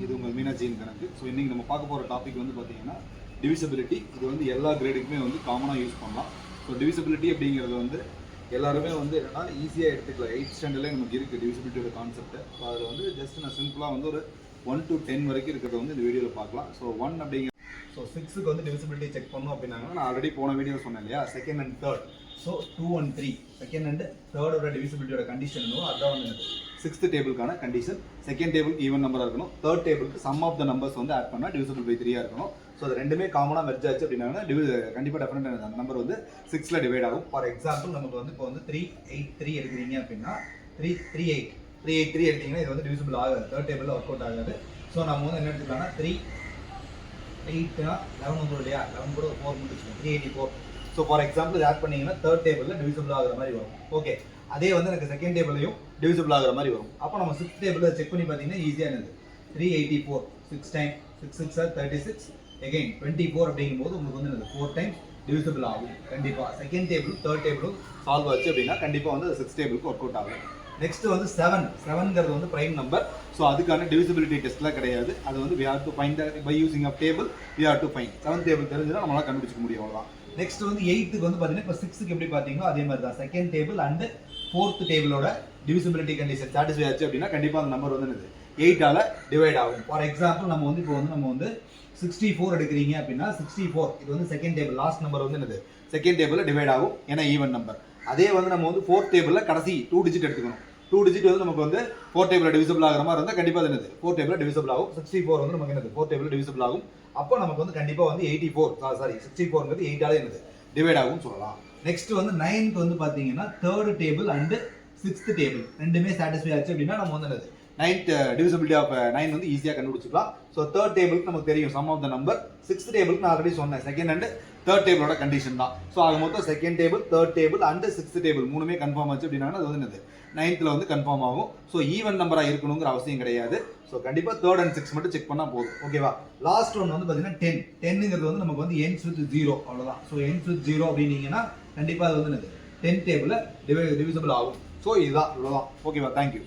இது உங்கள் மீனாட்சியின் கணக்கு. ஸோ இன்றைக்கி நம்ம பார்க்க போகிற டாபிக் வந்து பார்த்தீங்கன்னா டிவிசிபிலிட்டி. இது வந்து எல்லா கிரேடுக்குமே வந்து காமனாக யூஸ் பண்ணலாம். ஸோ டிவிசிபிலிட்டி அப்படிங்கிறது வந்து எல்லாருமே வந்து என்னன்னா ஈஸியாக எடுத்துக்கலாம். 8th ஸ்டாண்டர்ட்லேயே நமக்கு இருக்குது டிவிசிபிலிட்டியோட கான்செப்ட். ஸோ அதில் வந்து ஜஸ்ட் நான் சிம்பிளாக வந்து ஒரு 1 to 10 வரைக்கும் இருக்கிறத வந்து இந்த வீடியோவில் பார்க்கலாம். ஸோ 1 அப்படிங்கிற ஸோ 6க்கு வந்து டிவிசிபிலிட்டி செக் பண்ணணும் அப்படின்னாங்கன்னா நான் ஆல்ரெடி போன வீடியோ சொன்னேன் இல்லையா, second and third. So 2 and 3 second and தேர்டோட டிவிசிபிலிட்டியோட கண்டிஷன் என்னவோ அதுதான் வந்து எனக்கு 6th டேபிளுக்கான கண்டிஷன். செகண்ட் டேபிளுக்கு ஈவன் நம்பராக இருக்கணும், தேர்ட் டேபிளுக்கு சம் ஆஃப் த நம்பர்ஸ் வந்து ஆட் பண்ணால் டிவிசிபிள் பை 3 இருக்கணும். ஸோ அது ரெண்டுமே காமனாக மெர்ஜ் ஆச்சு அப்படின்னா கண்டிப்பாக டெஃபரெண்ட் அந்த நம்பர் வந்து 6ல் டிவைட் ஆகும். ஃபார் எக்ஸாம்பிள் நமக்கு வந்து இப்போ வந்து 383 எடுக்கிறீங்க அப்படின்னா 383 எடுத்தீங்கன்னா இது வந்து டிவிசிபிள் ஆகாது, தேர்ட் டேபிளில் ஒர்க் அவுட் ஆகாது. ஸோ நம்ம வந்து என்ன எடுத்துக்கலாம்னா 3 8னா 11 வந்துடும் இல்லையா, 11 கூட 4 முடிச்சுக்கோங்க, 384. ஸோ ஃபார் எக்ஸாம்பிள் ஆட் பண்ணிங்கன்னா தேர்ட் டேபிளில் டிவிசிபிள் ஆகிற மாதிரி வரும். ஓகே, அதே வந்து எனக்கு செகண்ட் டேபிளையும் டிவிசிபிள் ஆகிற மாதிரி வரும். அப்போ நம்ம 6th டேபிளில் செக் பண்ணி பார்த்தீங்கன்னா ஈஸியாக என்னது 384 6 times 6 6 are 36 again 24 அப்படிங்கும்போது உங்களுக்கு வந்து என்னது 4 times டிவிசிபிள் ஆகும். கண்டிப்பாக செகண்ட் டேபிள் தேர்ட் டேபிளும் சால்வ் ஆச்சு அப்படின்னா கண்டிப்பாக வந்து 6th டேபிளுக்கு ஒர்க் அவுட் ஆகும். நெக்ஸ்ட் வந்து 7ங்கிறது வந்து பிரைம் நம்பர். ஸோ அதுக்கான டிவிசிபிலிட்டி டெஸ்ட்லாம் கிடையாது. அது வந்து we have to find by using of table we have to find 7th table தெரிஞ்சுன்னா நம்மளால கண்டுபிடிச்சிக்க முடியும், அவ்வளோதான். நெக்ஸ்ட் வந்து 8க்கு வந்து பார்த்தீங்கன்னா இப்போ 6க்கு எப்படி பார்த்தீங்களோ அதே மாதிரி தான் செகண்ட் டேபிள் அண்ட் 4th டேபிளோட டிவிசிபிலிட்டி கண்டிஷன் சாட்டிஸ்ஃபை ஆச்சு அப்படின்னா கண்டிப்பாக அந்த நம்பர் வந்து என்னது 8ஆல் டிவைட் ஆகும். ஃபார் எக்ஸாம்பிள் நம்ம வந்து இப்போ வந்து நம்ம வந்து 64 எடுக்கிறீங்க அப்படின்னா 64 இது வந்து செகண்ட் டேபிள் லாஸ்ட் நம்பர் வந்து என்னது செகண்ட் டேபிளில் டிவைட் ஆகும், ஏன்னா ஈவன் நம்பர். அதே வந்து நம்ம வந்து 4th டேபிளில் கடைசி 2 டிஜிட் எடுத்துக்கணும். 2 டிஜிட் வந்து நமக்கு வந்து 4th டேபிளில் டிவிசிபிள் ஆகிற மாதிரி இருந்தால் கண்டிப்பாக என்னது 4th டேபிளில் டிவிசிபிள் ஆகும். 64 வந்து நமக்கு என்னது 4th டேபிளில் டிவிசிபிள் ஆகும். அப்போ நமக்கு வந்து கண்டிப்பாக வந்து 64ங்கிறது 8ஆல் என்னது டிவைட் ஆகும்னு சொல்லலாம். நெக்ஸ்ட் வந்து 9th வந்து பார்த்தீங்கன்னா 3rd table and 6th table ரெண்டுமே சாட்டிஸ்ஃபை ஆச்சு அப்படின்னா நம்ம வந்து என்னது 9th டிவிசிபிலிட்டி ஆஃப் 9 வந்து ஈஸியாக கண்டுபிடிச்சிக்கலாம். ஸோ 3rd டேபிளுக்கு நமக்கு தெரியும் some of the number. 6th டேபிளுக்கு நான் ஆல்ரெடி சொன்னேன் செகண்ட் அண்ட் தேர்ட் டேபிளோட கண்டிஷன் தான். ஸோ ஆக மொத்தம் second table third table and 6th table மூணுமே கன்ஃபார்ம் ஆச்சு அப்படின்னா அது வந்து என்னது 9th வந்து கன்ஃபார்ம் ஆகும். ஸோ ஈவன் நம்பராக இருக்கணுங்கிற அவசியம் கிடையாது. ஸோ கண்டிப்பாக 3rd and 6 மட்டும் செக் பண்ணால் போதும், ஓகேவா. லாஸ்ட் ஒன் வந்து பார்த்தீங்கன்னா 10ங்கிறது வந்து நமக்கு வந்து ends with 0 அவ்வளோதான். ஸோ ends with 0 அப்படின்னீங்கன்னா கண்டிப்பாக அது வந்து என்னது 10th டேபிளில் டிவிசிபிள் ஆகும். ஸோ இதுதான் இவ்வளோதான், ஓகேவா. தேங்க்யூ.